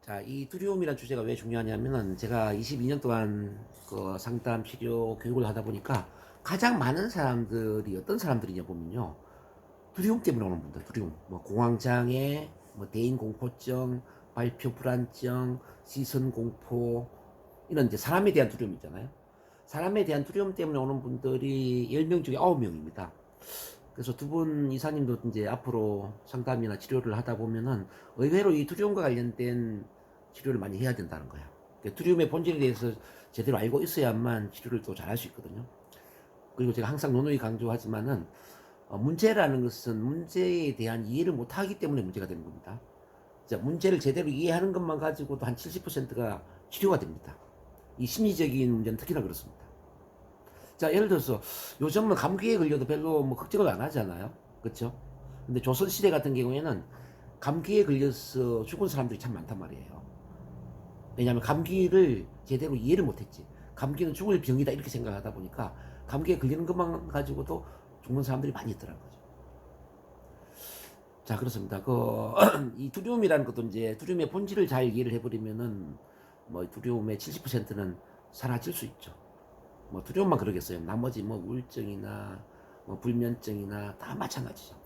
자, 이 두려움이라는 주제가 왜 중요하냐면은 제가 22년 동안 그 상담 치료 교육을 하다 보니까 가장 많은 사람들이 어떤 사람들이냐 보면요. 두려움 때문에 오는 분들, 두려움. 뭐 공황장애, 뭐 대인 공포증, 발표 불안증, 시선 공포, 이런 이제 사람에 대한 두려움 있잖아요. 사람에 대한 두려움 때문에 오는 분들이 10명 중에 9명입니다. 그래서 두 분 이사님도 이제 앞으로 상담이나 치료를 하다 보면은 의외로 이 두려움과 관련된 치료를 많이 해야 된다는 거야. 그러니까 두려움의 본질에 대해서 제대로 알고 있어야만 치료를 또 잘할 수 있거든요. 그리고 제가 항상 누누이 강조하지만은 문제라는 것은 문제에 대한 이해를 못하기 때문에 문제가 되는 겁니다. 자, 문제를 제대로 이해하는 것만 가지고도 한 70%가 치료가 됩니다. 이 심리적인 문제는 특히나 그렇습니다. 자, 예를 들어서 요즘은 감기에 걸려도 별로 뭐 걱정을 안 하잖아요. 그렇죠? 근데 조선시대 같은 경우에는 감기에 걸려서 죽은 사람들이 참 많단 말이에요. 왜냐하면 감기를 제대로 이해를 못했지. 감기는 죽을 병이다 이렇게 생각하다 보니까 감기에 걸리는 것만 가지고도 죽는 사람들이 많이 있더라는 거죠. 자, 그렇습니다. 이 두려움이라는 것도 이제 두려움의 본질을 잘 이해를 해버리면은 뭐 두려움의 70%는 사라질 수 있죠. 뭐 두려움만 그러겠어요. 나머지 뭐 우울증이나 뭐 불면증이나 다 마찬가지죠.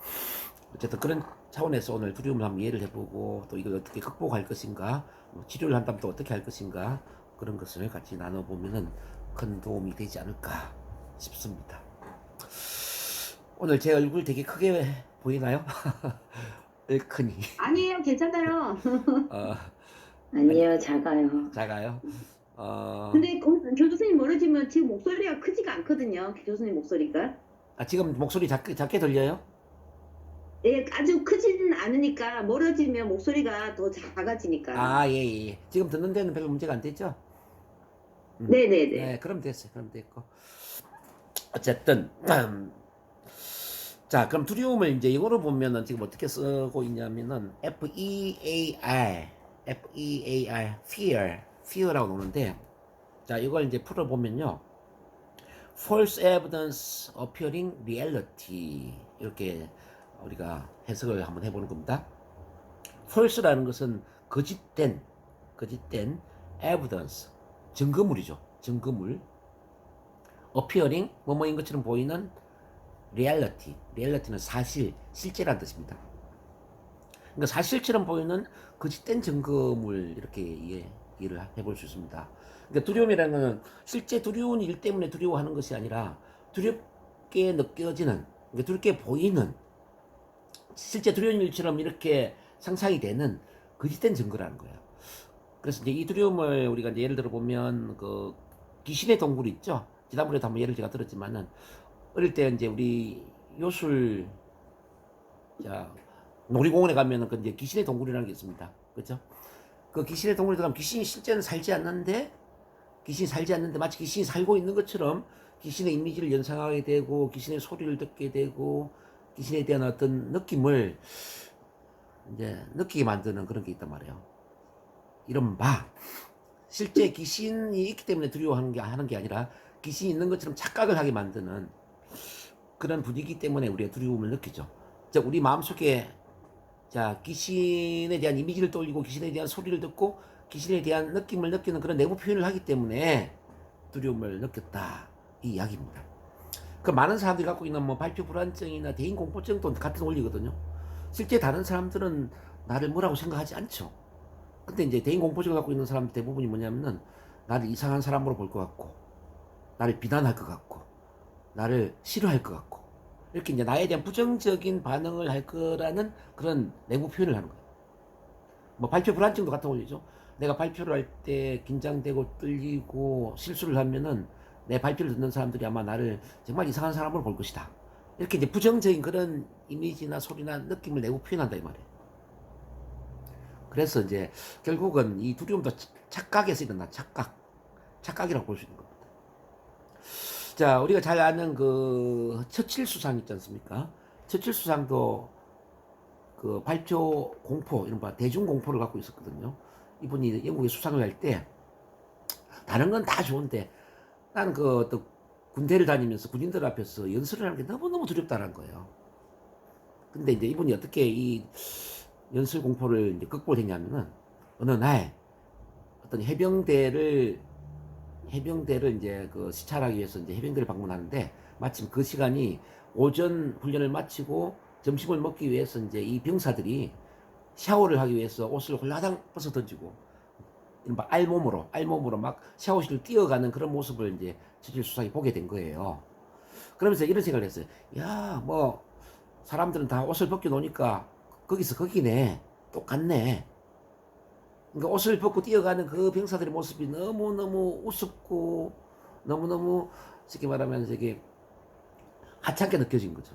어쨌든 그런 차원에서 오늘 두려움을 한번 이해를 해보고 또 이걸 어떻게 극복할 것인가, 뭐 치료를 한다면 또 어떻게 할 것인가 그런 것을 같이 나눠보면은 큰 도움이 되지 않을까 싶습니다. 오늘 제 얼굴 되게 크게 보이나요? 얼큰이. 아니에요, 괜찮아요. 어, 아니, 아니요, 작아요. 작아요. 어, 근데 교수님 멀어지면 지금 목소리가 크지가 않거든요. 교수님 목소리가. 지금 목소리 작게 들려요? 예, 아주 크지는 않으니까 멀어지면 목소리가 더 작아지니까. 아, 예, 예, 예. 지금 듣는 데는 별로 문제가 안 되죠? 네, 네네네. 그럼 됐어요. 그럼 됐고. 어쨌든, 자, 그럼 두려움을 이제 영어로 보면은 지금 어떻게 쓰고 있냐면은, fear라고 나오는데, 자, 이걸 이제 풀어보면요. false evidence appearing reality. 이렇게 우리가 해석을 한번 해보는 겁니다. false라는 것은 거짓된 evidence. 증거물이죠. 증거물. appearing, 뭐뭐인 것처럼 보이는 reality. reality는 사실, 실제란 뜻입니다. 그러니까 사실처럼 보이는 거짓된 증거물 이렇게 이해를 해볼 수 있습니다. 그러니까 두려움이라는 것은 실제 두려운 일 때문에 두려워하는 것이 아니라 두렵게 느껴지는, 그러니까 두렵게 보이는 실제 두려운 일처럼 이렇게 상상이 되는 거짓된 증거라는 거예요. 그래서 이제 이 두려움을 우리가 이제 예를 들어 보면 그 귀신의 동굴 있죠. 지난번에도 한번 예를 제가 들었지만은 어릴 때 이제 우리 요술 자 놀이공원에 가면은 그 이제 귀신의 동굴이라는 게 있습니다. 그렇죠? 그 귀신의 동굴에 들어가면 귀신이 실제는 살지 않는데 마치 귀신이 살고 있는 것처럼 귀신의 이미지를 연상하게 되고 귀신의 소리를 듣게 되고 귀신에 대한 어떤 느낌을 이제 느끼게 만드는 그런 게 있단 말이에요. 이른바 실제 귀신이 있기 때문에 두려워하는 게 하는 게 아니라 귀신이 있는 것처럼 착각을 하게 만드는 그런 분위기 때문에 우리가 두려움을 느끼죠. 자, 우리 마음속에 자, 귀신에 대한 이미지를 떠올리고 귀신에 대한 소리를 듣고 귀신에 대한 느낌을 느끼는 그런 내부 표현을 하기 때문에 두려움을 느꼈다. 이 이야기입니다. 그 많은 사람들이 갖고 있는 뭐 발표 불안증이나 대인 공포증도 같은 원리거든요. 실제 다른 사람들은 나를 뭐라고 생각하지 않죠. 근데 이제 대인 공포증을 갖고 있는 사람 대부분이 뭐냐면은 나를 이상한 사람으로 볼 것 같고, 나를 비난할 것 같고, 나를 싫어할 것 같고, 이렇게 이제 나에 대한 부정적인 반응을 할 거라는 그런 내부 표현을 하는 거예요. 뭐 발표 불안증도 같은 원리죠. 내가 발표를 할 때 긴장되고 떨리고 실수를 하면은 내 발표를 듣는 사람들이 아마 나를 정말 이상한 사람으로 볼 것이다. 이렇게 이제 부정적인 그런 이미지나 소리나 느낌을 내고 표현한다 이 말이에요. 그래서 이제 결국은 이 두려움도 착각에서 일어나 착각이라고 볼 수 있는 겁니다. 자, 우리가 잘 아는 그 처칠 수상 있지 않습니까? 처칠 수상도 그 발표 공포, 이른바 대중 공포를 갖고 있었거든요. 이분이 영국에 수상을 할 때 다른 건 다 좋은데 나는 그 또 군대를 다니면서 군인들 앞에서 연설을 하는 게 너무너무 두렵다는 거예요. 근데 이제 이분이 어떻게 이 연설 공포를 이제 극복했냐면은 어느 날 어떤 해병대를 이제 그 시찰하기 위해서 이제 해병대를 방문하는데, 마침 그 시간이 오전 훈련을 마치고 점심을 먹기 위해서 이제 이 병사들이 샤워를 하기 위해서 옷을 홀라당 벗어 던지고 이른바 알몸으로 막 샤워실을 뛰어가는 그런 모습을 이제 최철 수상이 보게 된 거예요. 그러면서 이런 생각을 했어요. 야, 뭐 사람들은 다 옷을 벗겨 놓으니까 거기서 거기네, 똑같네. 그러니까 옷을 벗고 뛰어가는 그 병사들의 모습이 너무너무 우습고 너무너무 쉽게 말하면 되게 하찮게 느껴진 거죠.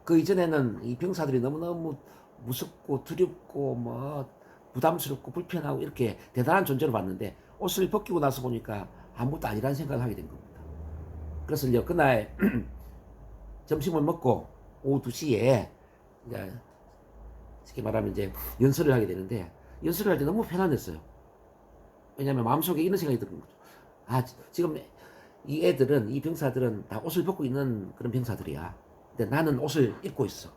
그 이전에는 이 병사들이 너무너무 무섭고 두렵고 뭐 부담스럽고 불편하고 이렇게 대단한 존재로 봤는데, 옷을 벗기고 나서 보니까 아무것도 아니라는 생각을 하게 된 겁니다. 그래서 이제 그날 점심을 먹고 오후 2시에 이제 쉽게 말하면 이제 연설을 하게 되는데, 연설을 할 때 너무 편안했어요. 왜냐하면 마음속에 이런 생각이 드는 거죠. 아, 지금 이 병사들은 다 옷을 벗고 있는 그런 병사들이야. 근데 나는 옷을 입고 있어.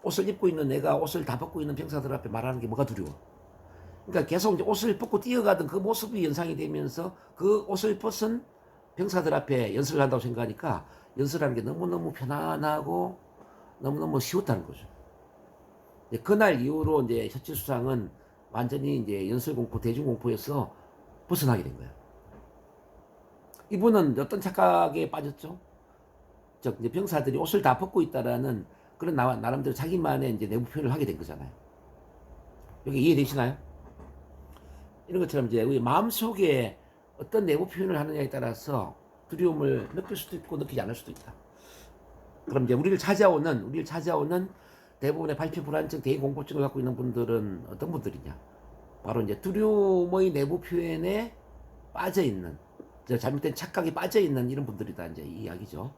옷을 입고 있는 내가 옷을 다 벗고 있는 병사들 앞에 말하는 게 뭐가 두려워. 그러니까 계속 이제 옷을 벗고 뛰어가던 그 모습이 연상이 되면서 그 옷을 벗은 병사들 앞에 연설을 한다고 생각하니까 연설하는 게 너무너무 편안하고 너무너무 쉬웠다는 거죠. 그날 이후로 이제 셔츠 수상은 완전히 이제 연설공포, 대중공포에서 벗어나게 된 거예요. 이분은 어떤 착각에 빠졌죠? 즉, 이제 병사들이 옷을 다 벗고 있다라는 그런 나름대로 자기만의 이제 내부 표현을 하게 된 거잖아요. 여기 이해되시나요? 이런 것처럼 이제 우리 마음속에 어떤 내부 표현을 하느냐에 따라서 두려움을 느낄 수도 있고 느끼지 않을 수도 있다. 그럼 이제 우리를 찾아오는 대부분의 발표 불안증, 대인 공포증을 갖고 있는 분들은 어떤 분들이냐? 바로 이제 두려움의 내부 표현에 빠져 있는, 잘못된 착각에 빠져 있는 이런 분들이다, 이제 이 이야기죠.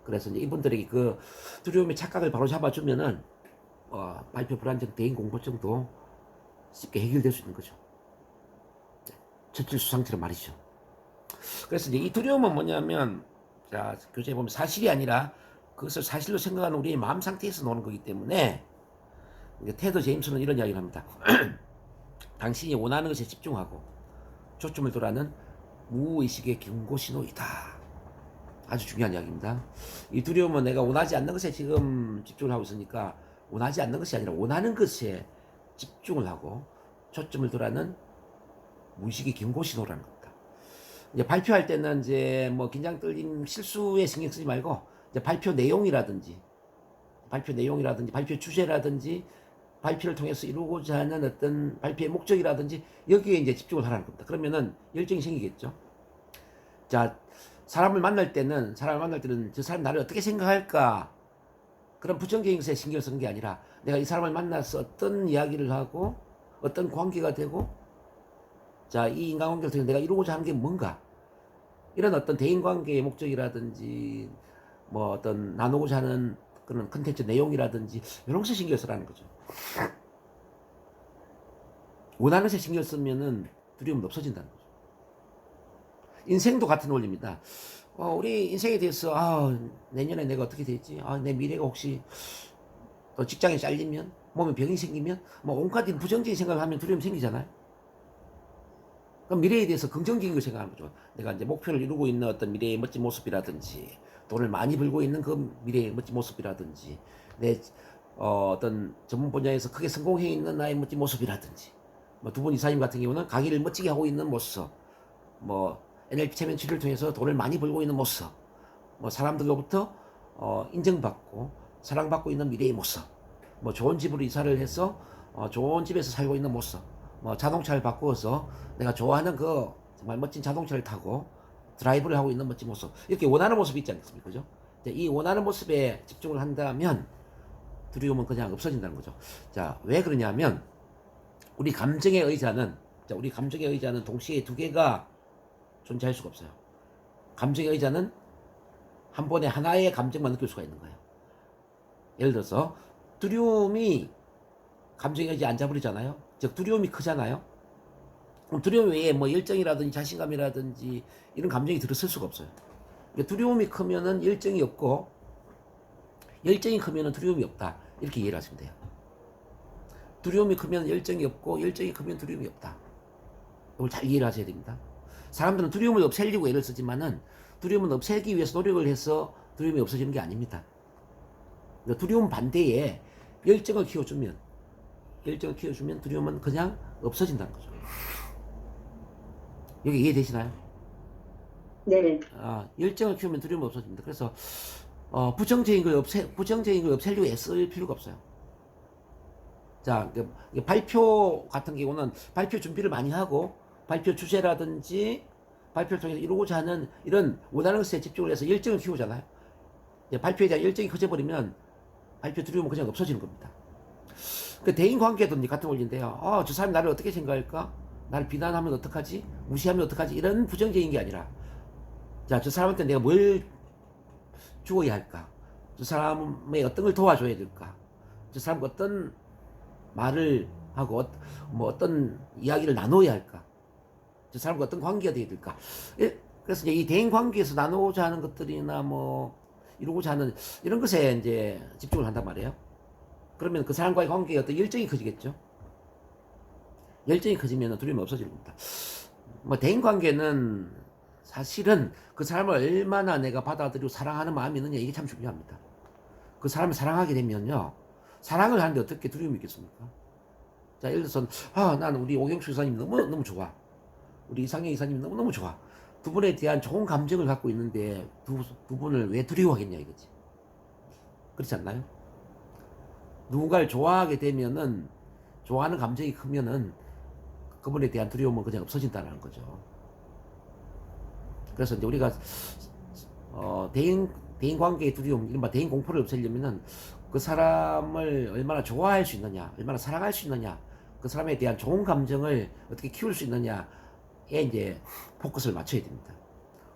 그래서 이제 이분들에게 그 두려움의 착각을 바로 잡아주면은 발표 불안증, 대인 공포증도 쉽게 해결될 수 있는 거죠. 첫째 수상처럼 말이죠. 그래서 이제 이 두려움은 뭐냐면, 자, 교재에 보면 사실이 아니라 그것을 사실로 생각하는 우리의 마음 상태에서 노는 거기 때문에, 테드 제임스는 이런 이야기를 합니다. 당신이 원하는 것에 집중하고 초점을 돌아는 무의식의 경고 신호이다. 아주 중요한 이야기입니다. 이 두려움은 내가 원하지 않는 것에 지금 집중을 하고 있으니까 원하지 않는 것이 아니라 원하는 것에 집중을 하고 초점을 돌아는 무의식의 경고 신호라는 겁니다. 이제 발표할 때는 이제 뭐 긴장, 떨림, 실수에 신경 쓰지 말고 이제 발표 내용이라든지 발표 주제라든지 발표를 통해서 이루고자 하는 어떤 발표의 목적이라든지 여기에 이제 집중을 하라는 겁니다. 그러면은 열정이 생기겠죠. 자, 사람을 만날 때는 저 사람이 나를 어떻게 생각할까, 그런 부정적인 것에 신경을 쓰는 게 아니라 내가 이 사람을 만나서 어떤 이야기를 하고 어떤 관계가 되고, 자, 이 인간관계를 통해서 내가 이루고자 하는 게 뭔가, 이런 어떤 대인관계의 목적이라든지 뭐 어떤 나누고자 하는 그런 컨텐츠 내용이라든지 이런 것에 신경을 쓰라는 거죠. 원하는 것에 신경을 쓰면은 두려움은 없어진다는 거죠. 인생도 같은 원리입니다. 우리 인생에 대해서 내년에 내가 어떻게 될지, 내 미래가 혹시 또 직장에 잘리면, 몸에 병이 생기면, 뭐 온갖 부정적인 생각을 하면 두려움이 생기잖아요. 그럼 미래에 대해서 긍정적인 걸 생각하는 거죠. 내가 이제 목표를 이루고 있는 어떤 미래의 멋진 모습이라든지, 돈을 많이 벌고 있는 그 미래의 멋진 모습이라든지, 내 어떤 전문 분야에서 크게 성공해 있는 나의 멋진 모습이라든지, 뭐 두 분 이사님 같은 경우는 강의를 멋지게 하고 있는 모습, 뭐 NLP 체면 치료를 통해서 돈을 많이 벌고 있는 모습, 뭐 사람들로부터 인정받고 사랑받고 있는 미래의 모습, 뭐 좋은 집으로 이사를 해서 좋은 집에서 살고 있는 모습, 뭐 자동차를 바꾸어서 내가 좋아하는 그 정말 멋진 자동차를 타고 드라이브를 하고 있는 멋진 모습, 이렇게 원하는 모습이 있지 않습니까? 그죠? 이 원하는 모습에 집중을 한다면 두려움은 그냥 없어진다는 거죠. 자, 왜 그러냐면 우리 감정의 의자는 동시에 두 개가 존재할 수가 없어요. 감정의 의자는 한 번에 하나의 감정만 느낄 수가 있는 거예요. 예를 들어서 두려움이 감정의 의자 앉아버리잖아요. 즉 두려움이 크잖아요. 그럼 두려움 외에 뭐 열정이라든지 자신감이라든지 이런 감정이 들어설 수가 없어요. 그러니까 두려움이 크면은 열정이 없고, 열정이 크면은 두려움이 없다, 이렇게 이해를 하시면 돼요. 두려움이 크면 열정이 없고 열정이 크면 두려움이 없다. 이걸 잘 이해를 하셔야 됩니다. 사람들은 두려움을 없애려고 애를 쓰지만은 두려움은 없애기 위해서 노력을 해서 두려움이 없어지는 게 아닙니다. 그러니까 두려움 반대에 열정을 키워주면 두려움은 그냥 없어진다는 거죠. 여기 이해되시나요? 네. 열정을 키우면 두려움이 없어집니다. 그래서 부정적인 걸 없애려고 애쓸 필요가 없어요. 자, 발표 같은 경우는 발표 준비를 많이 하고 발표 주제라든지 발표를 통해서 이루고자 하는 이런 원하는 것에 집중을 해서 열정을 키우잖아요. 발표에 대한 열정이 커져버리면 발표 두려움은 그냥 없어지는 겁니다. 그 대인 관계도 같은 원리인데요. 저 사람이 나를 어떻게 생각할까? 나를 비난하면 어떡하지? 무시하면 어떡하지? 이런 부정적인 게 아니라, 자, 저 사람한테 내가 뭘 주어야 할까? 저 사람의 어떤 걸 도와줘야 될까? 저 사람과 어떤 말을 하고 어떤 이야기를 나눠야 할까? 저 사람과 어떤 관계가 되어야 될까? 그래서 이제 이 대인 관계에서 나누고자 하는 것들이나 이루고자 하는 이런 것에 이제 집중을 한단 말이에요. 그러면 그 사람과의 관계에 어떤 열정이 커지겠죠. 열정이 커지면 두려움이 없어지는 겁니다. 대인 관계는 사실은 그 사람을 얼마나 내가 받아들이고 사랑하는 마음이 있느냐, 이게 참 중요합니다. 그 사람을 사랑하게 되면요, 사랑을 하는데 어떻게 두려움이 있겠습니까? 자, 예를 들어서 난 우리 오경수 이사님 너무 좋아. 우리 이상형 이사님 너무 좋아. 두 분에 대한 좋은 감정을 갖고 있는데 두 분을 왜 두려워하겠냐 이거지. 그렇지 않나요? 누군가를 좋아하게 되면은, 좋아하는 감정이 크면은 그분에 대한 두려움은 그냥 없어진다는 거죠. 그래서 이제 우리가 대인 관계의 두려움, 이른바 대인 공포를 없애려면은 그 사람을 얼마나 좋아할 수 있느냐, 얼마나 사랑할 수 있느냐, 그 사람에 대한 좋은 감정을 어떻게 키울 수 있느냐에 이제 포커스를 맞춰야 됩니다.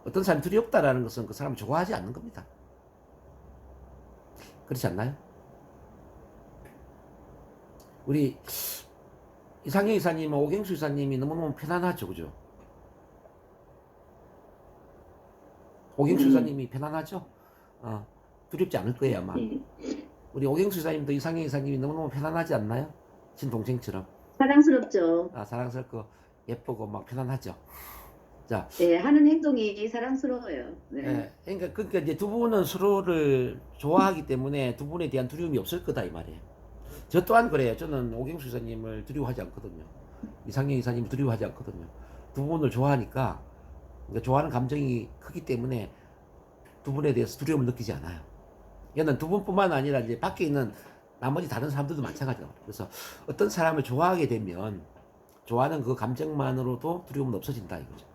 어떤 사람이 두렵다라는 것은 그 사람을 좋아하지 않는 겁니다. 그렇지 않나요? 우리 이상형 이사님, 오경수 이사님이 너무너무 편안하죠, 그죠? 오경수 이사님이 편안하죠? 두렵지 않을 거예요, 아마. 네. 우리 오경수 이사님도 이상형 이사님이 너무너무 편안하지 않나요? 친동생처럼. 사랑스럽죠. 사랑스럽고 예쁘고 막 편안하죠. 자, 네, 하는 행동이 사랑스러워요. 네. 그러니까 이제 두 분은 서로를 좋아하기 때문에 두 분에 대한 두려움이 없을 거다 이 말이에요. 저 또한 그래요. 저는 오경수 이사님을 두려워하지 않거든요. 이상형 이사님을 두려워하지 않거든요. 두 분을 좋아하니까, 그러니까 좋아하는 감정이 크기 때문에 두 분에 대해서 두려움을 느끼지 않아요. 얘는 두 분뿐만 아니라 이제 밖에 있는 나머지 다른 사람들도 마찬가지예요. 그래서 어떤 사람을 좋아하게 되면 좋아하는 그 감정만으로도 두려움은 없어진다 이거죠.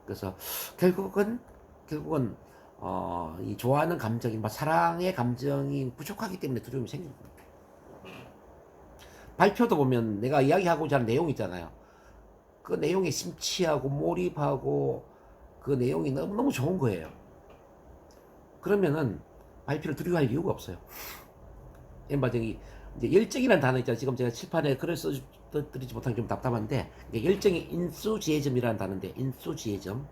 그래서 결국은 이 좋아하는 감정이, 사랑의 감정이 부족하기 때문에 두려움이 생기는 겁니다. 발표도 보면 내가 이야기하고자 하는 내용 있잖아요. 그 내용에 심취하고 몰입하고 그 내용이 너무너무 좋은 거예요. 그러면은 발표를 두려워할 이유가 없어요. 이제 열정이라는 단어 있잖아요. 지금 제가 칠판에 글을 써드리지 못한 게 좀 답답한데, 열정이 인수지혜점이라는 단어인데, 인수지혜점.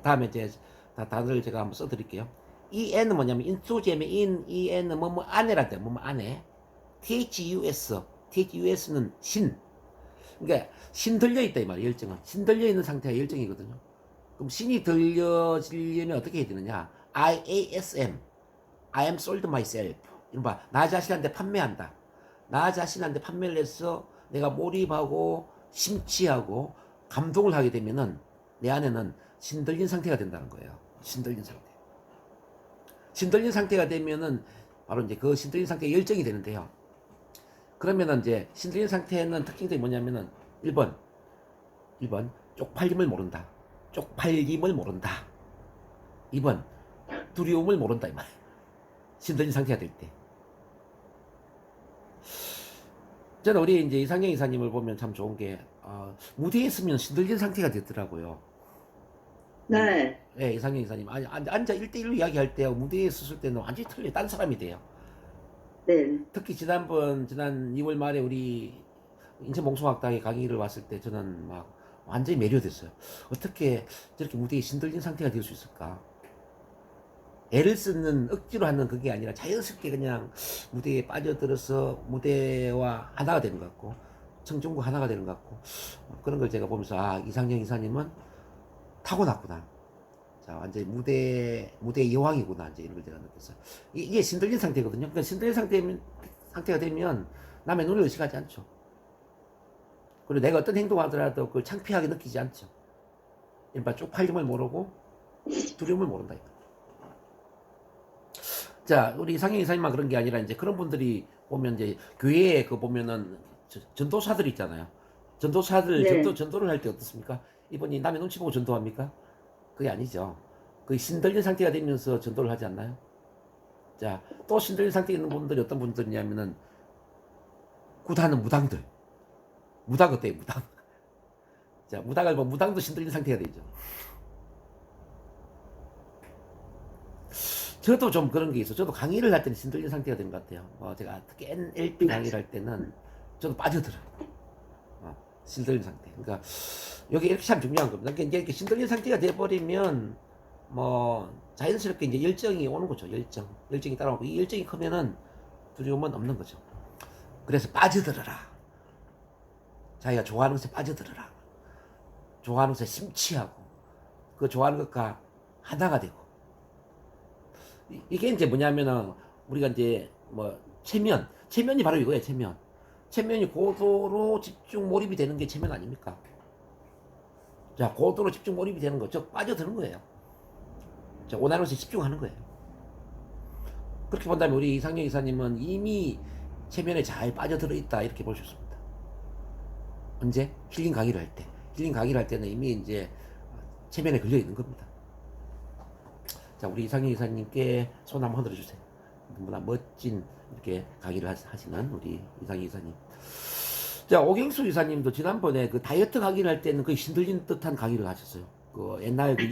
다음에 이제 단어를 제가 한번 써드릴게요. 이 N은 뭐냐면, 인수지혜면 이 N은 안에란 뜻, 안에. THUS는 신. 그러니까 신 들려있다 이 말이에요. 열정은 신 들려있는 상태가 열정이거든요. 그럼 신이 들려지려면 어떻게 해야 되느냐? IASM, I am sold myself. 이른바 나 자신한테 판매한다. 나 자신한테 판매를 해서 내가 몰입하고 심취하고 감동을 하게 되면은 내 안에는 신들린 상태가 된다는 거예요. 신들린 상태. 신들린 상태가 되면은 바로 이제 그 신들린 상태가 열정이 되는데요. 그러면은 이제 신들린 상태는 특징들이 뭐냐면은 1번 쪽팔림을 모른다. 쪽팔림을 모른다. 2번 두려움을 모른다 이 말이에요. 신들린 상태가 될 때. 저는 우리 이제 이상형 이사님을 보면 참 좋은 게 무대에 있으면 신들린 상태가 되더라고요. 네. 네, 이상형 이사님 앉아 1대1로 이야기할 때 무대에 있을 때는 완전히 틀려 딴 사람이 돼요. 네. 특히 지난 2월 말에 우리 인천 몽송학당에 강의를 왔을 때 저는 막 완전히 매료됐어요. 어떻게 저렇게 무대에 신들린 상태가 될 수 있을까? 애를 쓰는 억지로 하는 그게 아니라 자연스럽게 그냥 무대에 빠져들어서 무대와 하나가 되는 것 같고 청중과 하나가 되는 것 같고 그런 걸 제가 보면서 아 이상형 이사님은 타고났구나. 자 완전히 무대의 여왕이구나 이제 이런 걸 제가 느꼈어요. 이게 신들린 상태거든요. 그러니까 신들린 상태가 되면 남의 눈을 의식하지 않죠. 그리고 내가 어떤 행동을 하더라도 그걸 창피하게 느끼지 않죠. 이른바 쪽팔림을 모르고 두려움을 모른다. 자, 우리 이상형 이사님만 그런 게 아니라 이제 그런 분들이 보면 이제 교회에 그 보면은 전도사들 있잖아요. 전도사들 네. 전도를 할 때 어떻습니까? 이분이 남의 눈치 보고 전도합니까? 그게 아니죠. 그 신들린 상태가 되면서 전도를 하지 않나요? 자, 또 신들린 상태에 있는 분들이 어떤 분들이냐면은 굿하는 무당들. 무당 어때요, 무당? 자, 무당을 보면 무당도 신들린 상태가 되죠. 저도 좀 그런 게 있어. 저도 강의를 할 때는 신들린 상태가 된 것 같아요. 제가 특히 NLP 강의를 할 때는 저도 빠져들어요. 신들린 상태. 그러니까 여기 이렇게 참 중요한 겁니다. 그러니까 이제 이렇게 신들린 상태가 돼버리면 뭐 자연스럽게 이제 열정이 오는 거죠. 열정이 따라오고 이 열정이 크면은 두려움은 없는 거죠. 그래서 빠져들어라. 자기가 좋아하는 것에 빠져들어라. 좋아하는 것에 심취하고 그 좋아하는 것과 하나가 되고 이게 이제 뭐냐면은 우리가 이제 뭐 체면이 바로 이거예요. 체면이 고도로 집중 몰입이 되는 게 체면 아닙니까? 자, 고도로 집중 몰입이 되는 거, 즉 빠져드는 거예요. 자, 원하는 것에 집중하는 거예요. 그렇게 본다면 우리 이상형 이사님은 이미 체면에 잘 빠져들어 있다 이렇게 볼 수 있습니다. 언제? 힐링 강의를 할 때. 힐링 강의를 할 때는 이미 이제 체면에 걸려 있는 겁니다. 자, 우리 이상형 이사님께 손 한번 흔들어 주세요. 너무나 멋진 이렇게 강의를 하시는 우리 이상형 이사님. 자, 오경수 이사님도 지난번에 그 다이어트 강의를 할 때는 거의 신들린 듯한 강의를 하셨어요. 그 옛날 그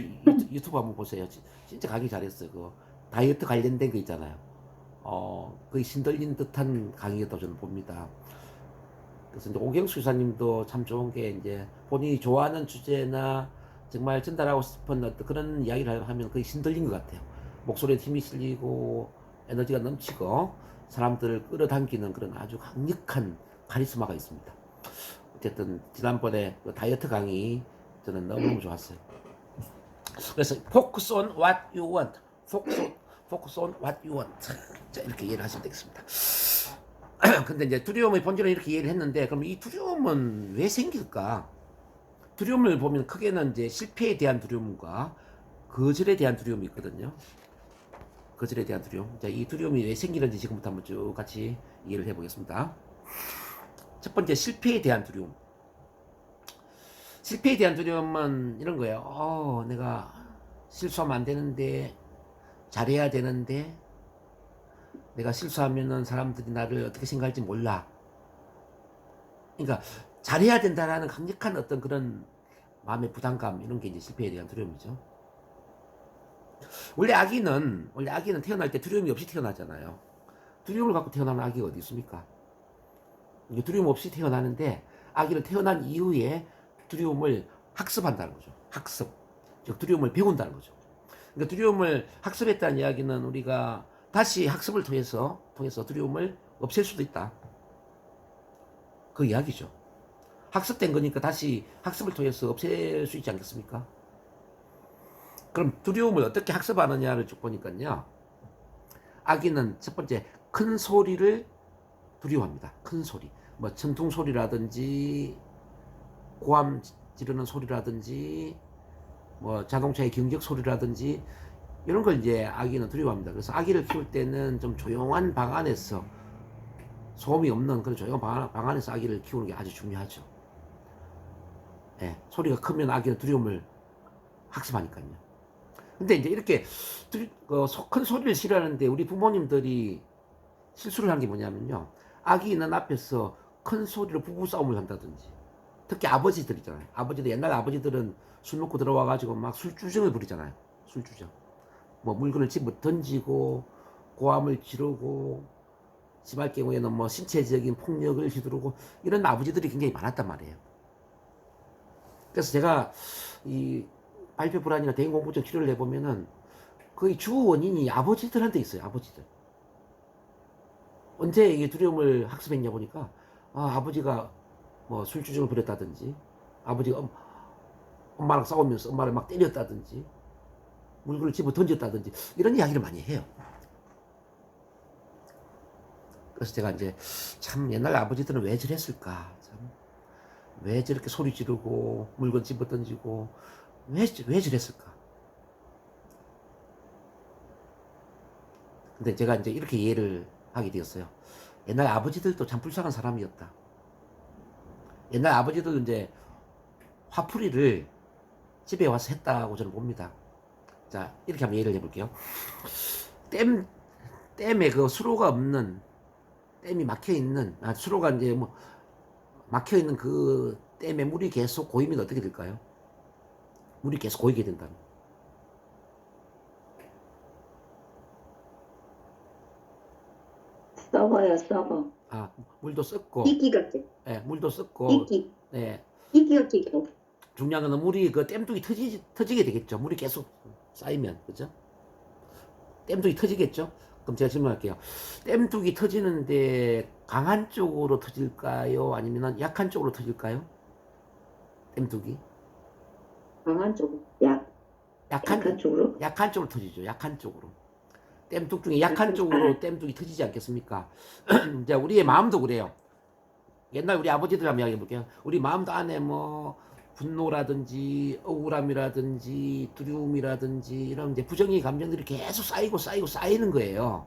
유튜브 한번 보세요. 진짜 강의 잘했어요. 그 다이어트 관련된 거 있잖아요. 거의 신들린 듯한 강의였다고 저는 봅니다. 그래서 이제 오경수 이사님도 참 좋은 게 이제 본인이 좋아하는 주제나 정말 전달하고 싶은 어떤 그런 이야기를 하면 거의 신들린 것 같아요. 목소리에 힘이 실리고 에너지가 넘치고 사람들을 끌어당기는 그런 아주 강력한 카리스마가 있습니다. 어쨌든 지난번에 그 다이어트 강의 저는 너무너무 좋았어요. 그래서 focus on what you want. focus on what you want. 자, 이렇게 이해를 하시면 되겠습니다. 근데 이제 두려움의 본질은 이렇게 이해를 했는데 그럼 이 두려움은 왜 생길까? 두려움을 보면 크게는 이제 실패에 대한 두려움과 거절에 대한 두려움이 있거든요. 거절에 대한 두려움. 자, 이 두려움이 왜 생기는지 지금부터 한번 쭉 같이 이해를 해보겠습니다. 첫 번째, 실패에 대한 두려움. 실패에 대한 두려움은 이런 거예요. 내가 실수하면 안 되는데, 잘해야 되는데, 내가 실수하면은 사람들이 나를 어떻게 생각할지 몰라. 그러니까, 잘해야 된다라는 강력한 어떤 그런 마음의 부담감, 이런 게 이제 실패에 대한 두려움이죠. 원래 아기는 태어날 때 두려움이 없이 태어나잖아요. 두려움을 갖고 태어나는 아기가 어디 있습니까? 두려움 없이 태어나는데 아기는 태어난 이후에 두려움을 학습한다는 거죠. 학습. 즉 두려움을 배운다는 거죠. 그러니까 두려움을 학습했다는 이야기는 우리가 다시 학습을 통해서 두려움을 없앨 수도 있다. 그 이야기죠. 학습된 거니까 다시 학습을 통해서 없앨 수 있지 않겠습니까? 그럼 두려움을 어떻게 학습하느냐를 쭉 보니까요. 아기는 첫 번째 큰 소리를 두려워합니다. 큰 소리. 뭐 천둥 소리라든지 고함 지르는 소리라든지 뭐 자동차의 경적 소리라든지 이런 걸 이제 아기는 두려워합니다. 그래서 아기를 키울 때는 좀 조용한 방 안에서 소음이 없는 그런 조용한 방 안에서 아기를 키우는 게 아주 중요하죠. 예, 소리가 크면 아기는 두려움을 학습하니까요. 근데 이제 이렇게 큰 소리를 싫어하는데 우리 부모님들이 실수를 한 게 뭐냐면요. 아기 있는 앞에서 큰 소리로 부부싸움을 한다든지. 특히 아버지들 있잖아요. 옛날 아버지들은 술 먹고 들어와가지고 막 술주정을 부리잖아요. 술주정. 뭐 물건을 집어 던지고, 고함을 지르고, 심할 경우에는 뭐 신체적인 폭력을 휘두르고, 이런 아버지들이 굉장히 많았단 말이에요. 그래서 제가 이 발표 불안이나 대인 공포증 치료를 해보면은 거의 주 원인이 아버지들한테 있어요. 아버지들. 언제 이게 두려움을 학습했냐 보니까 아버지가 뭐 술주정을 부렸다든지 아버지가 엄마랑 싸우면서 엄마를 막 때렸다든지 물건을 집어 던졌다든지 이런 이야기를 많이 해요. 그래서 제가 이제 참 옛날 아버지들은 왜 저랬을까, 참 왜 저렇게 소리 지르고 물건 집어 던지고 왜 저랬을까. 근데 제가 이제 이렇게 이해를 하게 되었어요. 옛날 아버지들도 참 불쌍한 사람이었다. 옛날 아버지들도 이제 화풀이를 집에 와서 했다고 저는 봅니다. 자, 이렇게 한번 예를 해볼게요. 댐에 그 수로가 없는, 댐이 막혀있는, 수로가 이제 뭐, 막혀있는 그 댐에 물이 계속 고이면 어떻게 될까요? 물이 계속 고이게 된다면. 썩어요, 썩어. 물도 썩고, 이끼가 끼. 예, 물도 썩고, 이끼. 예, 이끼가 끼고. 중요한 건 물이 그 댐뚝이 터지게 되겠죠. 물이 계속 쌓이면, 그죠? 댐뚝이 터지겠죠? 그럼 제가 질문할게요. 댐뚝이 터지는데 강한 쪽으로 터질까요? 아니면 약한 쪽으로 터질까요? 댐뚝이? 강한 쪽으로. 약한 쪽으로? 약한 쪽으로 터지죠. 약한 쪽으로. 댐뚝 중에 약한 쪽으로 댐뚝이 터지지 않겠습니까? 이제 우리의 마음도 그래요. 옛날 우리 아버지들 한번 이야기해 볼게요. 우리 마음도 안에 뭐 분노라든지 억울함이라든지 두려움이라든지 이런 이제 부정의 감정들이 계속 쌓이는 거예요.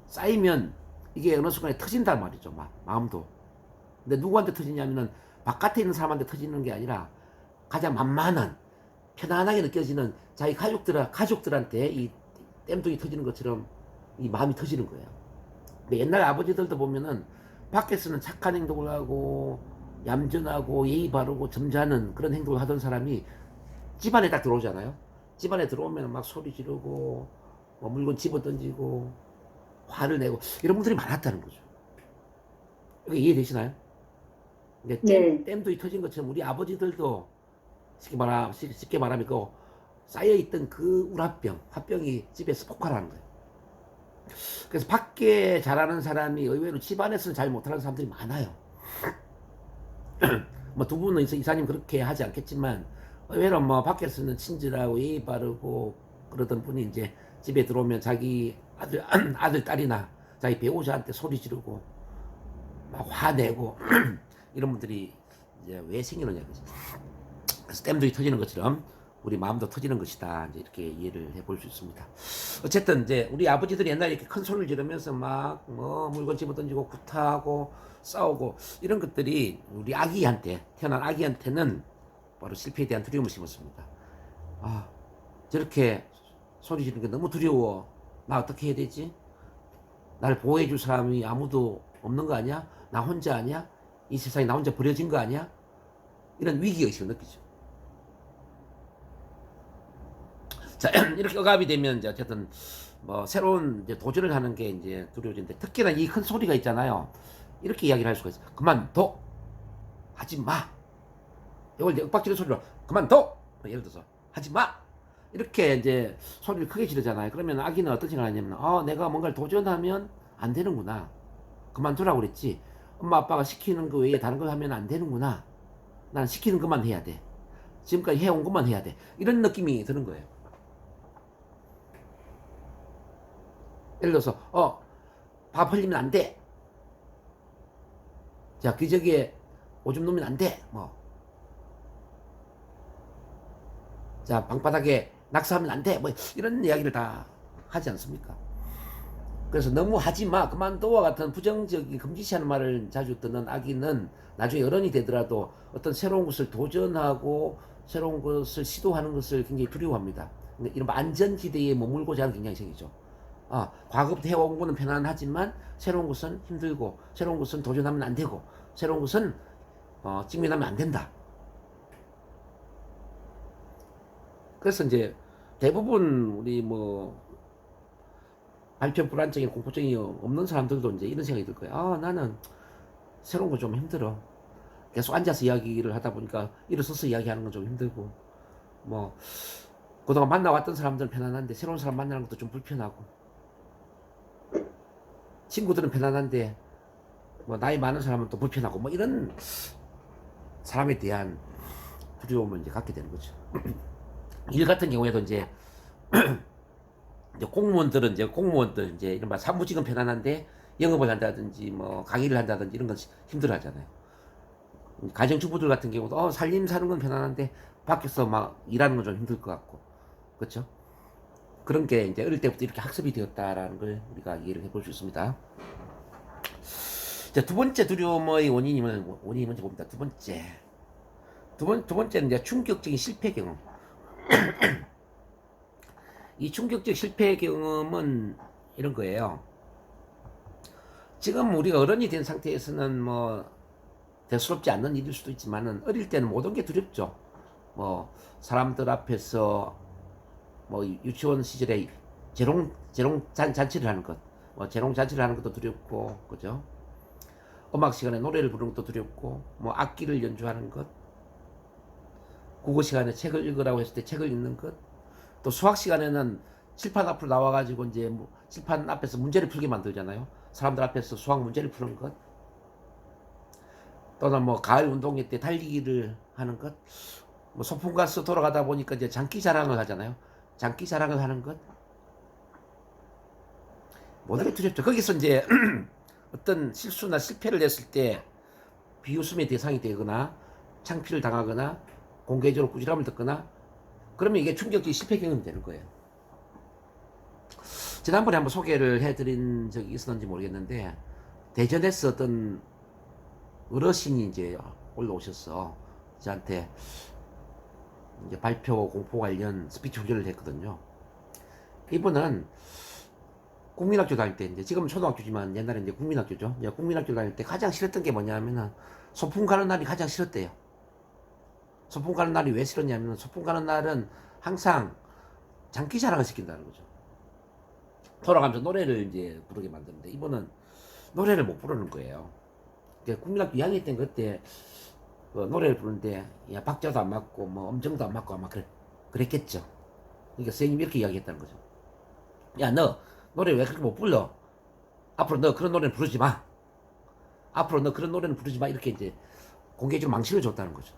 쌓이면 이게 어느 순간에 터진단 말이죠. 마음도. 근데 누구한테 터지냐면은 바깥에 있는 사람한테 터지는 게 아니라 가장 만만한 편안하게 느껴지는 자기 가족들한테 이 땜통이 터지는 것처럼 이 마음이 터지는 거예요. 근데 옛날 아버지들도 보면은 밖에서는 착한 행동을 하고 얌전하고 예의 바르고 점잖은 그런 행동을 하던 사람이 집안에 딱 들어오잖아요. 집안에 들어오면 막 소리 지르고 뭐 물건 집어 던지고 화를 내고 이런 분들이 많았다는 거죠. 이게 이해되시나요? 네. 댐도 터진 것처럼 우리 아버지들도 쉽게 말하면 그 쌓여있던 그 화병이 집에서 폭발하는 거예요. 그래서 밖에 잘하는 사람이 의외로 집안에서는 잘 못하는 사람들이 많아요. 뭐 두 분은 이사님 그렇게 하지 않겠지만 의외로 뭐 밖에서는 친절하고 예의 바르고 그러던 분이 이제 집에 들어오면 자기 아들 딸이나 자기 배우자한테 소리 지르고 막 화내고 이런 분들이 이제 왜 생기느냐 그죠. 그래서 댐들이 터지는 것처럼 우리 마음도 터지는 것이다. 이제 이렇게 이해를 해볼 수 있습니다. 어쨌든 이제 우리 아버지들이 옛날에 이렇게 큰 소리를 지르면서 막 뭐 물건 집어 던지고 구타하고 싸우고 이런 것들이 우리 태어난 아기한테는 바로 실패에 대한 두려움을 심었습니다. 저렇게 소리 지르는 게 너무 두려워. 나 어떻게 해야 되지? 나를 보호해 줄 사람이 아무도 없는 거 아니야? 나 혼자 아니야? 이 세상에 나 혼자 버려진 거 아니야? 이런 위기의식을 느끼죠. 자, 이렇게 억압이 되면 이제 어쨌든 뭐 새로운 이제 도전을 하는 게 이제 두려워지는데 특히나 이 큰 소리가 있잖아요. 이렇게 이야기를 할 수가 있어요. 그만둬! 하지 마! 이걸 이제 윽박지르는 소리로 그만둬! 예를 들어서 하지 마! 이렇게 이제 소리를 크게 지르잖아요. 그러면 아기는 어떤 생각을 하냐면 내가 뭔가를 도전하면 안 되는구나. 그만두라고 그랬지. 엄마 아빠가 시키는 거 외에 다른 걸 하면 안 되는구나. 난 시키는 것만 해야 돼. 지금까지 해온 것만 해야 돼. 이런 느낌이 드는 거예요. 예를 들어서 밥 흘리면 안 돼. 자, 기저귀에 오줌 놓으면 안 돼. 자, 방바닥에 낙서하면 안 돼. 이런 이야기를 다 하지 않습니까? 그래서 너무 하지 마, 그만둬와 같은 부정적인 금지시하는 말을 자주 듣는 아기는 나중에 어른이 되더라도 어떤 새로운 것을 도전하고 새로운 것을 시도하는 것을 굉장히 두려워합니다. 이런 안전지대에 머물고자 하는 경향이 생기죠. 과거부터 해온 거는 편안하지만 새로운 것은 힘들고 새로운 것은 도전하면 안 되고 새로운 것은 직면하면 안 된다. 그래서 이제 대부분 우리 뭐 발표 불안증이나 공포증이 없는 사람들도 이제 이런 생각이 들 거예요. 나는 새로운 거 좀 힘들어. 계속 앉아서 이야기를 하다 보니까 일어서서 이야기하는 건 좀 힘들고 그동안 만나왔던 사람들은 편안한데 새로운 사람 만나는 것도 좀 불편하고, 친구들은 편안한데 뭐 나이 많은 사람은 또 불편하고, 뭐 이런 사람에 대한 두려움을 이제 갖게 되는 거죠. 일 같은 경우에도 이제 공무원들 이제 이른바 사무직은 편안한데 영업을 한다든지 뭐 강의를 한다든지 이런 건 힘들어하잖아요. 가정주부들 같은 경우도 살림 사는 건 편안한데 밖에서 막 일하는 건 좀 힘들 것 같고, 그렇죠? 그런 게 이제 어릴 때부터 이렇게 학습이 되었다라는 걸 우리가 이해를 해볼 수 있습니다. 자, 두 번째 두려움의 원인이 뭔지 봅니다. 두 번째는 이제 충격적인 실패 경험. 이 충격적 실패 경험은 이런 거예요. 지금 우리가 어른이 된 상태에서는 뭐 대수롭지 않는 일일 수도 있지만은 어릴 때는 모든 게 두렵죠. 뭐 사람들 앞에서 뭐 유치원 시절에 재롱 잔치를 하는 것, 뭐 재롱 잔치를 하는 것도 두렵고, 그죠? 음악 시간에 노래를 부르는 것도 두렵고, 뭐 악기를 연주하는 것, 국어 시간에 책을 읽으라고 했을 때 책을 읽는 것, 또 수학 시간에는 칠판 앞으로 나와가지고 이제 뭐 칠판 앞에서 문제를 풀게 만들잖아요. 사람들 앞에서 수학 문제를 푸는 것, 또는 뭐 가을 운동회 때 달리기를 하는 것, 뭐 소풍 가서 돌아가다 보니까 이제 장기 자랑을 하잖아요. 장기 자랑을 하는 것, 모든 게 두렵죠. 거기서 이제 어떤 실수나 실패를 했을 때 비웃음의 대상이 되거나 창피를 당하거나 공개적으로 꾸지람을 듣거나, 그러면 이게 충격적인 실패 경험이 되는 거예요. 지난번에 한번 소개를 해드린 적이 있었는지 모르겠는데, 대전에서 어떤 어르신이 이제 올라오셨어. 저한테 이제 발표 공포 관련 스피치 훈련을 했거든요. 이분은 국민학교 다닐 때, 이제 지금은 초등학교지만 옛날에 이제 국민학교죠. 이제 국민학교 다닐 때 가장 싫었던 게 뭐냐면은 소풍 가는 날이 가장 싫었대요. 소풍 가는 날이 왜 싫었냐면, 소풍 가는 날은 항상 장기 자랑을 시킨다는 거죠. 돌아가면서 노래를 이제 부르게 만드는데 이분은 노래를 못 부르는 거예요. 국민학교 2학년 때 그때 그 노래를 부르는데, 야, 박자도 안 맞고 뭐 음정도 안 맞고 아마 그랬겠죠. 그러니까 선생님이 이렇게 이야기했다는 거죠. 야, 너 노래 왜 그렇게 못 불러? 앞으로 너 그런 노래는 부르지 마. 앞으로 너 그런 노래는 부르지 마. 이렇게 이제 공개적으로 망신을 줬다는 거죠.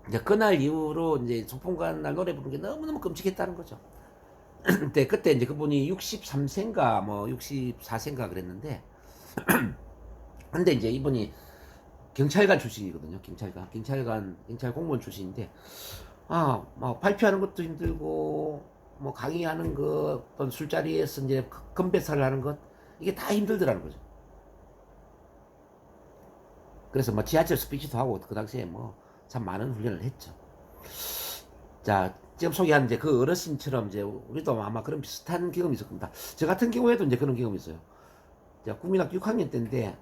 이제 그날 이후로 이제 소풍 가는 날 노래 부르는 게 너무너무 끔찍했다는 거죠. 그때 이제 그분이 63세인가 뭐 64세인가 그랬는데, 근데 이제 이분이 경찰관 출신이거든요. 경찰 공무원 출신인데, 뭐 발표하는 것도 힘들고, 뭐 강의하는 것, 또는 술자리에서 이제 건배사를 하는 것, 이게 다 힘들더라는 거죠. 그래서 뭐 지하철 스피치도 하고 그 당시에 뭐 참 많은 훈련을 했죠. 자, 지금 소개한 이제 그 어르신처럼 이제 우리도 아마 그런 비슷한 경험이 있을 겁니다. 저 같은 경우에도 이제 그런 경험이 있어요. 자, 국민학교 6학년 때인데,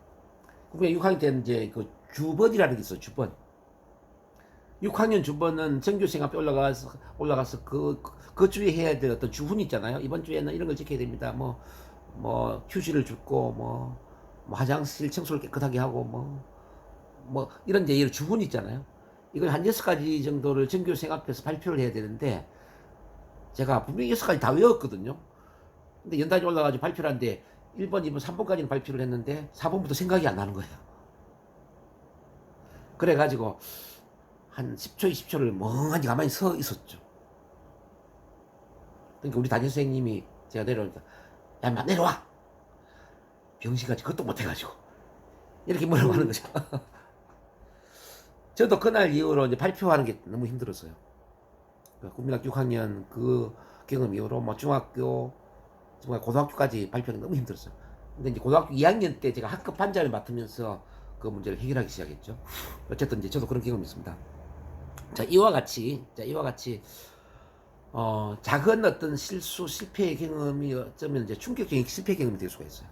국민학교 6학년 때는 이제 그 주번이라는 게 있어요. 주번. 6학년 주번은 정규생 앞에 올라가서 그 주에 해야 될 어떤 주훈 있잖아요. 이번 주에는 이런 걸 지켜야 됩니다. 뭐 휴지를 줍고, 뭐 화장실 청소를 깨끗하게 하고, 뭐 이런 이제 이런 주훈 있잖아요. 이걸 한 6가지 정도를 전교생 앞에서 발표를 해야 되는데, 제가 분명히 6가지 다 외웠거든요. 근데 연단이 올라가지고 발표를 하는데 1번, 2번, 3번까지는 발표를 했는데 4번부터 생각이 안 나는 거예요. 그래가지고 한 10초, 20초를 멍하니 가만히 서 있었죠. 그러니까 우리 담임 선생님이 제가 내려오니까, 야, 인마 내려와! 병신같이 그것도 못해가지고. 이렇게 뭐라고 하는 거죠. 저도 그날 이후로 이제 발표하는 게 너무 힘들었어요. 국민학교 6학년 그 경험 이후로 뭐 중학교, 정말 고등학교까지 발표하는 게 너무 힘들었어요. 근데 이제 고등학교 2학년 때 제가 학급 반장을 맡으면서 그 문제를 해결하기 시작했죠. 어쨌든 이제 저도 그런 경험이 있습니다. 자, 이와 같이 작은 어떤 실패의 경험이 어쩌면 이제 충격적인 실패 경험이 될 수가 있어요.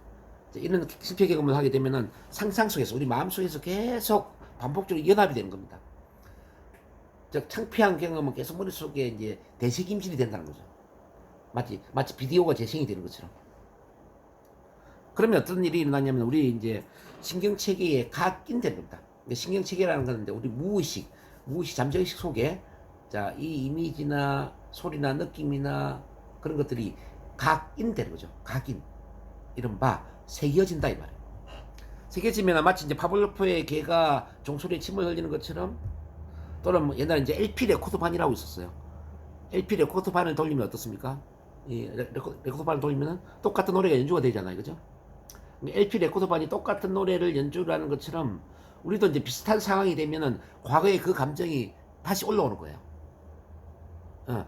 이런 실패 경험을 하게 되면은 상상 속에서, 우리 마음 속에서 계속 반복적으로 연합이 되는 겁니다. 즉, 창피한 경험은 계속 머릿속에 이제 대책임질이 된다는 거죠. 마치 비디오가 재생이 되는 것처럼. 그러면 어떤 일이 일어나냐면, 우리 이제 신경체계에 각인되는 겁니다. 신경체계라는 거는 우리 무의식 잠재의식 속에, 자, 이 이미지나 소리나 느낌이나 그런 것들이 각인되는 거죠. 각인. 이른바 새겨진다 이 말이에요. 새겨지면 마치 이제 파블로프의 개가 종소리에 침을 흘리는 것처럼, 또는 뭐 옛날에 이제 LP 레코드판이라고 있었어요. LP 레코드판을 돌리면 어떻습니까? 이 레코드판을 돌리면 똑같은 노래가 연주가 되잖아요. 그죠? LP 레코드판이 똑같은 노래를 연주를 하는 것처럼 우리도 이제 비슷한 상황이 되면은 과거의 그 감정이 다시 올라오는 거예요.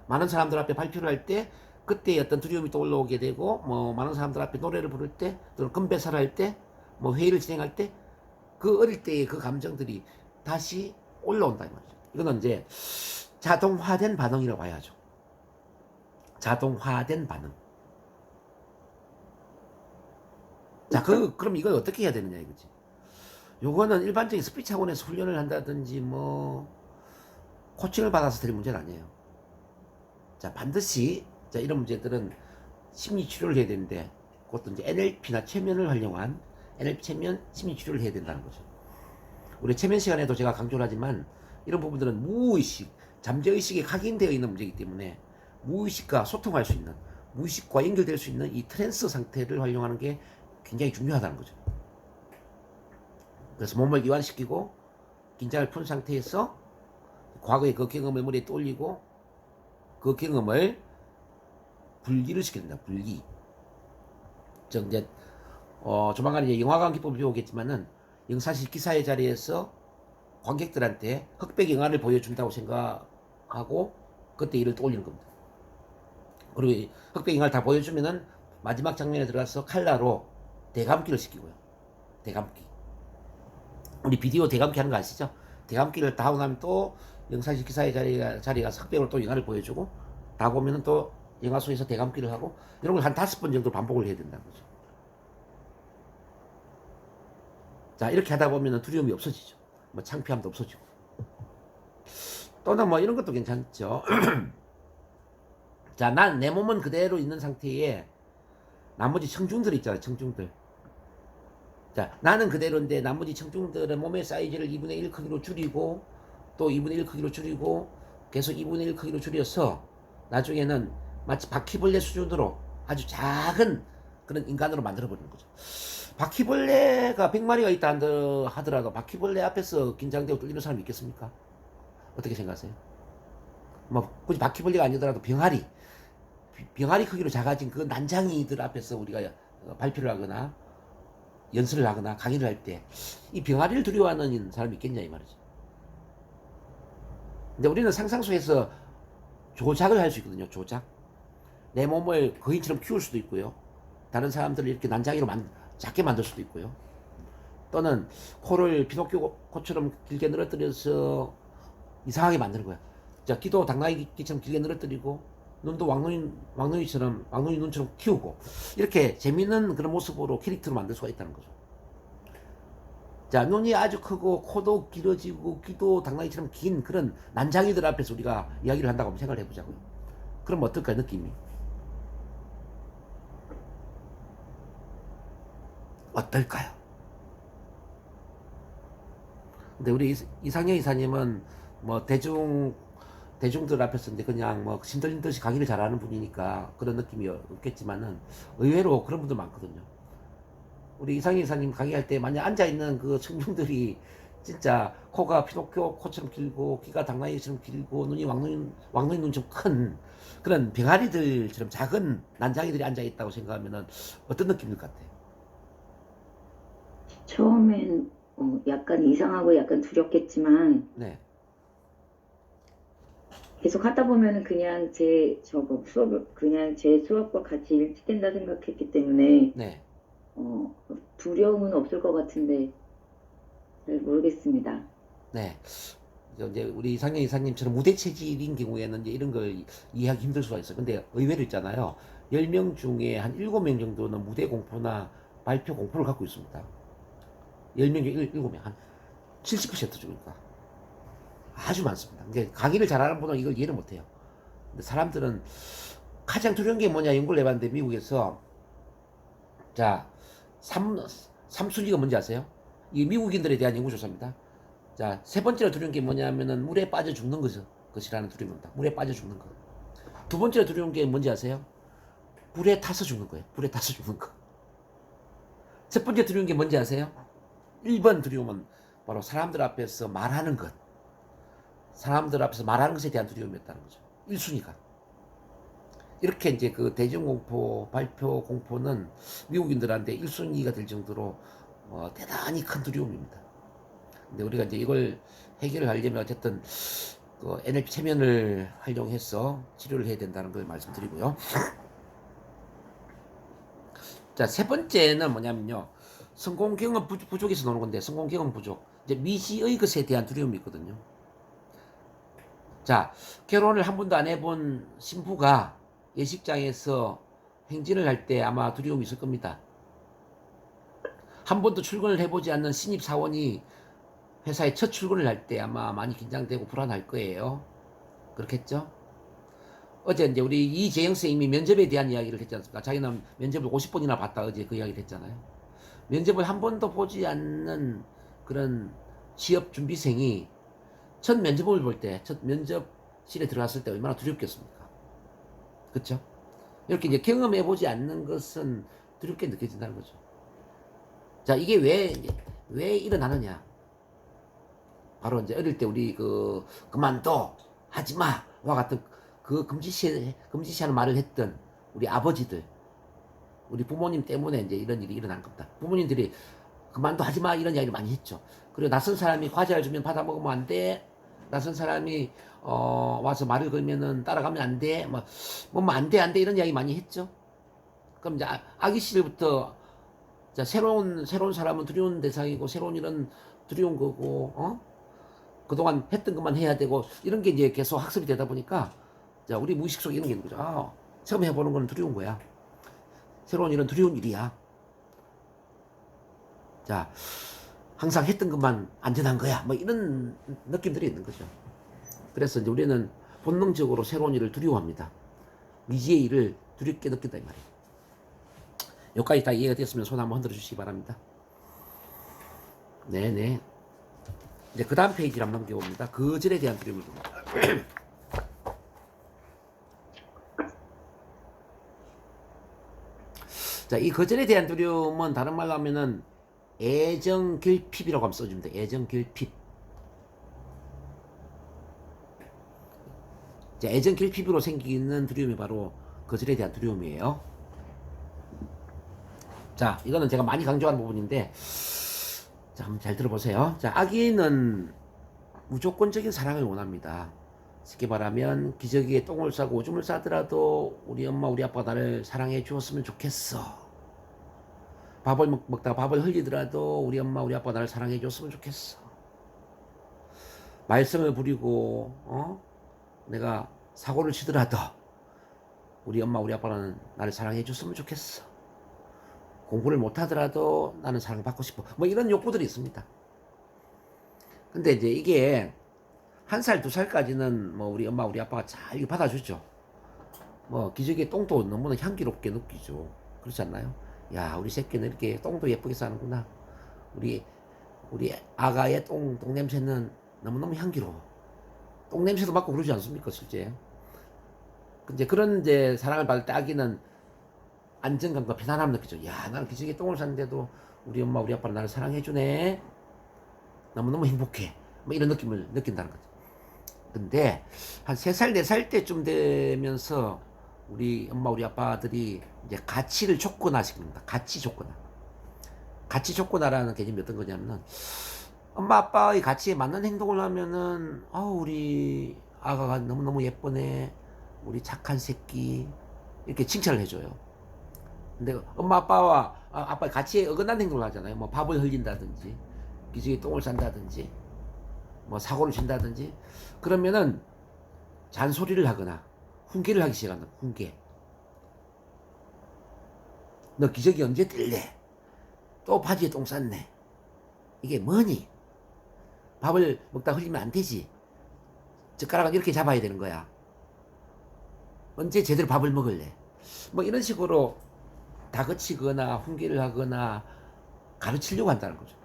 많은 사람들 앞에 발표를 할 때 그때 어떤 두려움이 또 올라오게 되고, 뭐 많은 사람들 앞에 노래를 부를 때, 또는 건배사를 할 때, 뭐 회의를 진행할 때, 그 어릴 때의 그 감정들이 다시 올라온다 이 말이죠. 이거는 이제 자동화된 반응이라고 봐야죠. 자동화된 반응. 자, 그럼 이걸 어떻게 해야 되느냐 이거지. 요거는 일반적인 스피치 학원에서 훈련을 한다든지 뭐 코칭을 받아서 될 문제는 아니에요. 자, 반드시 자 이런 문제들은 심리 치료를 해야 되는데, 그것도 이제 NLP나 최면을 활용한 NLP 최면 심리 치료를 해야 된다는 거죠. 우리 최면 시간에도 제가 강조를 하지만 이런 부분들은 무의식, 잠재의식에 각인되어 있는 문제이기 때문에 무의식과 소통할 수 있는, 무의식과 연결될 수 있는 이 트랜스 상태를 활용하는 게 굉장히 중요하다는 거죠. 그래서 몸을 이완시키고 긴장을 푼 상태에서 과거의 그 경험을 머리에 떠올리고 그 경험을 분리를 시켜야 된다. 분리. 즉 이제 조만간 이제 영화관 기법을 배우겠지만은 영사실 기사의 자리에서 관객들한테 흑백 영화를 보여준다고 생각하고 그때 이를 떠올리는 겁니다. 그리고 흑백 영화를 다 보여주면은 마지막 장면에 들어가서 칼라로 대감기를 시키고요. 대감기. 우리 비디오 대감기 하는 거 아시죠? 대감기를 다 하고 나면 또 영사실 기사의 자리에 가서 흑백으로 또 영화를 보여주고, 다 보면은 또 영화 속에서 대감기를 하고, 이런 걸 한 5번 정도 반복을 해야 된다는 거죠. 자, 이렇게 하다 보면 두려움이 없어지죠. 뭐 창피함도 없어지고. 또는 뭐 이런 것도 괜찮죠. 자, 난 내 몸은 그대로 있는 상태에 나머지 청중들 있잖아요. 청중들. 자, 나는 그대로인데 나머지 청중들은 몸의 사이즈를 2분의 1 크기로 줄이고, 또 2분의 1 크기로 줄이고, 계속 2분의 1 크기로 줄여서 나중에는 마치 바퀴벌레 수준으로 아주 작은 그런 인간으로 만들어버리는 거죠. 바퀴벌레가 100마리가 있다 하더라도 바퀴벌레 앞에서 긴장되고 뚫리는 사람이 있겠습니까? 어떻게 생각하세요? 뭐 굳이 바퀴벌레가 아니더라도 병아리 크기로 작아진 그 난장이들 앞에서 우리가 발표를 하거나 연설을 하거나 강의를 할 때 이 병아리를 두려워하는 사람이 있겠냐 이 말이죠. 근데 우리는 상상 속에서 조작을 할 수 있거든요. 조작. 내 몸을 거인처럼 키울 수도 있고요. 다른 사람들을 이렇게 난장이로 작게 만들 수도 있고요. 또는 코를 피노키오 코처럼 길게 늘어뜨려서 이상하게 만드는 거야. 자, 귀도 당나귀처럼 길게 늘어뜨리고, 눈도 왕눈이 눈처럼 키우고, 이렇게 재밌는 그런 모습으로 캐릭터로 만들 수가 있다는 거죠. 자, 눈이 아주 크고 코도 길어지고 귀도 당나귀처럼 긴 그런 난장이들 앞에서 우리가 이야기를 한다고 한번 생각을 해보자고요. 그럼 어떨까요, 느낌이? 어떨까요? 근데 우리 이상형 이사님은 뭐 대중들 앞에서 이제 그냥 뭐 신들린 듯이 강의를 잘하는 분이니까 그런 느낌이 없겠지만은 의외로 그런 분들 많거든요. 우리 이상형 이사님 강의할 때 만약 앉아있는 그 청중들이 진짜 코가 피노키오 코처럼 길고 귀가 당나귀처럼 길고 눈이 왕눈이 눈처럼 큰 그런 병아리들처럼 작은 난장이들이 앉아있다고 생각하면은 어떤 느낌일 것 같아요? 처음엔 약간 이상하고 약간 두렵겠지만 네, 계속 하다 보면은 그냥 제 수업과 같이 일치된다 생각했기 때문에 네. 두려움은 없을 것 같은데 잘 모르겠습니다. 네. 이제 우리 이상형 이사님처럼 무대 체질인 경우에는 이제 이런 걸 이해하기 힘들 수가 있어요. 근데 의외로 있잖아요. 10명 중에 한 7명 정도는 무대 공포나 발표 공포를 갖고 있습니다. 10명 중에 7명, 한 70% 정도가. 아주 많습니다. 근데 강의를 잘하는 분은 이걸 이해를 못해요. 근데 사람들은 가장 두려운 게 뭐냐 연구를 해봤는데 미국에서 자, 삼순위가 뭔지 아세요? 이 미국인들에 대한 연구조사입니다. 자, 세 번째로 두려운 게 뭐냐면은 물에 빠져 죽는 것이라는 두려움입니다. 물에 빠져 죽는 것. 두 번째로 두려운 게 뭔지 아세요? 불에 타서 죽는 거예요. 불에 타서 죽는 거. 첫 번째 두려운 게 뭔지 아세요? 1번 두려움은 바로 사람들 앞에서 말하는 것. 사람들 앞에서 말하는 것에 대한 두려움이었다는 거죠. 1순위가. 이렇게 이제 그 대중공포, 발표 공포는 미국인들한테 1순위가 될 정도로 대단히 큰 두려움입니다. 근데 우리가 이제 이걸 해결을 하려면 어쨌든 그 NLP 체면을 활용해서 치료를 해야 된다는 걸 말씀드리고요. 자, 세 번째는 뭐냐면요. 성공 경험 부족에서 나오는 건데, 성공 경험 부족. 이제 미지의 것에 대한 두려움이 있거든요. 자, 결혼을 한 번도 안 해본 신부가 예식장에서 행진을 할 때 아마 두려움이 있을 겁니다. 한 번도 출근을 해보지 않는 신입사원이 회사에 첫 출근을 할 때 아마 많이 긴장되고 불안할 거예요. 그렇겠죠? 어제 이제 우리 이재영 선생님이 면접에 대한 이야기를 했지 않습니까? 자기는 면접을 50번이나 봤다. 어제 그 이야기를 했잖아요. 면접을 한 번도 보지 않는 그런 취업 준비생이 첫 면접을 볼 때, 첫 면접실에 들어갔을 때 얼마나 두렵겠습니까? 그쵸? 이렇게 이제 경험해보지 않는 것은 두렵게 느껴진다는 거죠. 자, 이게 왜 일어나느냐? 바로 이제 어릴 때 우리 그만둬, 하지 마, 와 같은 그 금지시하는 말을 했던 우리 아버지들, 우리 부모님 때문에 이제 이런 일이 일어난 겁니다. 부모님들이 그만둬, 하지 마, 이런 이야기를 많이 했죠. 그리고 낯선 사람이 과자를 주면 받아 먹으면 안 돼. 낯선 사람이 와서 말을 걸면은 따라가면 안 돼. 뭐 안 돼, 안 돼, 이런 이야기 많이 했죠. 그럼 이제 아기 시절부터 자, 새로운 사람은 두려운 대상이고, 새로운 일은 두려운 거고, 그동안 했던 것만 해야 되고, 이런 게 이제 계속 학습이 되다 보니까, 자, 우리 무의식 속에 이런 게 있는 거죠. 처음 해보는 건 두려운 거야. 새로운 일은 두려운 일이야. 자, 항상 했던 것만 안전한 거야. 뭐 이런 느낌들이 있는 거죠. 그래서 이제 우리는 본능적으로 새로운 일을 두려워합니다. 미지의 일을 두렵게 느낀다, 이 말이에요. 여기까지 다 이해가 됐으면 손 한번 흔들어 주시기 바랍니다. 네네. 이제 그 다음 페이지를 한번 넘겨봅니다. 거절에 대한 두려움을 봅니다. 자, 이 거절에 대한 두려움은 다른 말로 하면은 애정결핍이라고 하면 써줍니다. 애정결핍. 자, 애정결핍으로 생기는 두려움이 바로 거절에 대한 두려움이에요. 자, 이거는 제가 많이 강조하는 부분인데, 자, 한번 잘 들어보세요. 자, 아기는 무조건적인 사랑을 원합니다. 쉽게 말하면 기저귀에 똥을 싸고 오줌을 싸더라도 우리 엄마 우리 아빠가 나를 사랑해 주었으면 좋겠어. 밥을 먹다가 밥을 흘리더라도 우리 엄마 우리 아빠가 나를 사랑해 줬으면 좋겠어. 말썽을 부리고 내가 사고를 치더라도 우리 엄마 우리 아빠는 나를 사랑해 줬으면 좋겠어. 공부를 못하더라도 나는 사랑받고 싶어. 뭐 이런 욕구들이 있습니다. 근데 이제 이게 1살, 2살까지는 뭐 우리 엄마, 우리 아빠가 잘 받아주죠. 뭐 기저귀에 똥도 너무나 향기롭게 느끼죠. 그렇지 않나요? 야, 우리 새끼는 이렇게 똥도 예쁘게 싸는구나. 우리 아가의 똥 냄새는 너무너무 향기로워. 똥 냄새도 맡고 그러지 않습니까, 실제? 근데 그런 이제 사랑을 받을 때 아기는 안정감과 편안함을 느끼죠. 야, 나는 기저귀에 똥을 쌌는데도 우리 엄마, 우리 아빠는 나를 사랑해주네. 너무너무 행복해. 뭐 이런 느낌을 느낀다는 거죠. 근데 한 3살, 4살 때쯤 되면서 우리 엄마, 우리 아빠들이 이제 가치를 줬구나식입니다. 가치 줬구나. 가치 줬구나라는 개념이 어떤 거냐면은 엄마, 아빠의 가치에 맞는 행동을 하면은 우리 아가가 너무너무 예쁘네. 우리 착한 새끼. 이렇게 칭찬을 해줘요. 근데 엄마, 아빠와 아빠의 가치에 어긋난 행동을 하잖아요. 뭐 밥을 흘린다든지, 기저귀에 똥을 싼다든지, 뭐 사고를 친다든지, 그러면은 잔소리를 하거나 훈계를 하기 시작한다. 훈계. 너 기저귀 언제 뗄래? 또 바지에 똥 쌌네. 이게 뭐니? 밥을 먹다 흘리면 안 되지. 젓가락은 이렇게 잡아야 되는 거야. 언제 제대로 밥을 먹을래? 뭐 이런 식으로 다그치거나 훈계를 하거나 가르치려고 한다는 거죠.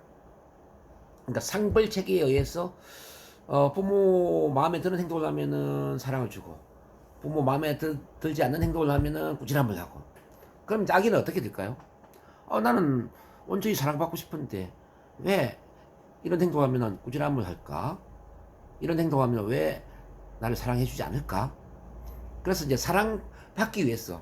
그러니까 상벌 체계에 의해서 부모 마음에 드는 행동을 하면은 사랑을 주고, 부모 마음에 들지 않는 행동을 하면은 꾸지람을 하고. 그럼 이제 아기는 어떻게 될까요? 나는 온전히 사랑받고 싶은데 왜 이런 행동하면 꾸지람을 할까? 이런 행동하면 왜 나를 사랑해주지 않을까? 그래서 이제 사랑받기 위해서